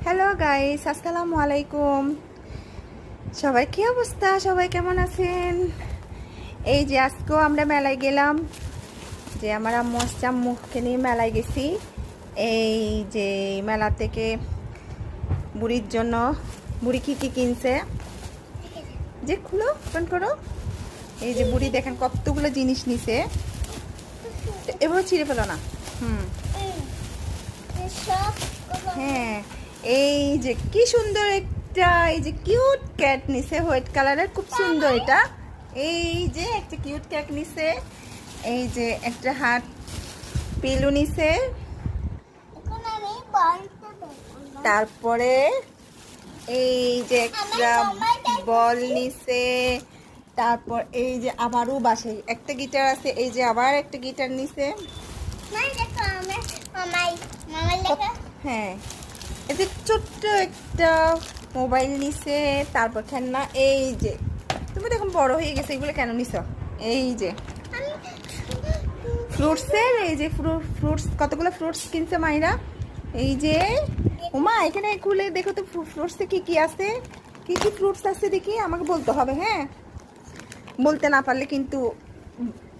Hello guys, আসসালামু আলাইকুম। সবাই কি অবস্থা? সবাই কেমন আছেন? এই যে আজকেও আমরা মেলায় গেলাম, যে আমার আম্মু আসছে, আম্মুকে নিয়ে মেলায় গেছি। এই যে মেলা থেকে বুড়ির জন্য, বুড়ি কি কি কিনছে, যে খুলো ফোন করো। এই যে বুড়ি দেখেন কতগুলো জিনিস নিছে, এবার ছিঁড়ে ফেলো না। হ্যাঁ, এই যে কি সুন্দর একটা, এই যে কিউট ক্যাট নিছে, হোয়াইট কালারের, খুব সুন্দর এটা। এই যে একটা কিউট ক্যাট নিছে, এই যে একটা হাত পিলু নিছে, তারপরে এই যে একটা বল নিছে, তারপর এই যে আবারও বাসে একটা গিটার আছে, এই যে আবার একটা গিটার নিছে। হ্যাঁ, এই যে ছোট্ট একটা মোবাইল নিছে, তারপর খেলনা। এই যে তুমি দেখুন বড় হয়ে গেছে, এগুলো কেন নিছো? এই যে ফ্রুটসের, এই যে ফ্রুটস, কতগুলো ফ্রুটস কিনছে মাইরা। এই যে ওমা, এখানে খুলে দেখো তো ফ্রুটসে কি কি আছে, কি কি ফ্রুটস আছে দেখি, আমাকে বলতে হবে। হ্যাঁ, বলতে না পারলে কিন্তু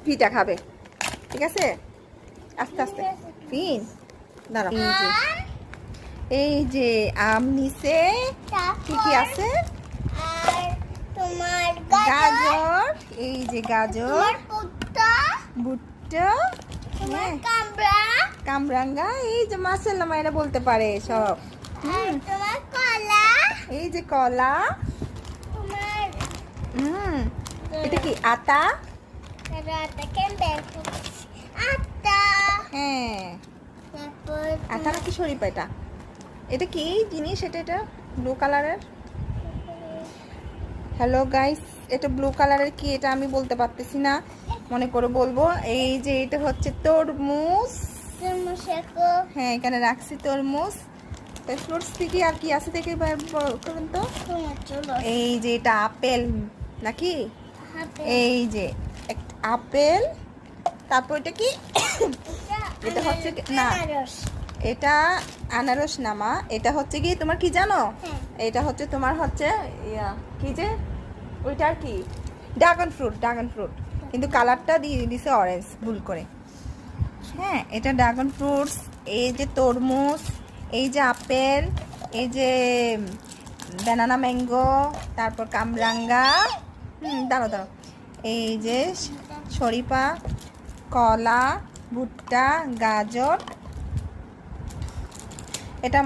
পিঠা খাবে, ঠিক আছে? আস্তে আস্তে পিন দাঁড়াও। এই যে আম নিছে, কি কি আছে, গাজর, এই যে গাজর, ভুট্টা, কামরাঙ্গা, এই যে মাসাল্লাহ মায়েরা বলতে পারে সব। এই যে কলা, এটা কি আটা? হ্যাঁ, আটা নাকি শরীফ? এটা কি জিনিস? এটা ব্লু কালারের। হ্যালো গাইস, এটা ব্লু কালারের কি, এটা আমি বলতে পারতেছি না, মনে করে বলবো। এই যে এটা হচ্ছে তরমুজ। হ্যাঁ, এখানে রাখছি তরমুজ। ফ্রুটস থেকে আর কি আছে দেখে করুন তো। এই যে এটা আপেল নাকি? এই যে আপেল, তারপর এটা কি? এটা হচ্ছে না, এটা আনারস না মা, এটা হচ্ছে কি তোমার কি জানো? এটা হচ্ছে তোমার হচ্ছে কি যে ওইটার কি, ড্রাগন ফ্রুট। ড্রাগন ফ্রুট, কিন্তু কালারটা দিয়ে দিছে অরেঞ্জ ভুল করে। হ্যাঁ, এটা ড্রাগন ফ্রুটস। এই যে তরমুজ, এই যে আপেল, এই যে ব্যানানা ম্যাঙ্গো, তারপর কামরাঙ্গা, দাঁড়ো দাঁড়ো, এই যে শরীফা, কলা, ভুট্টা, গাজর। এটা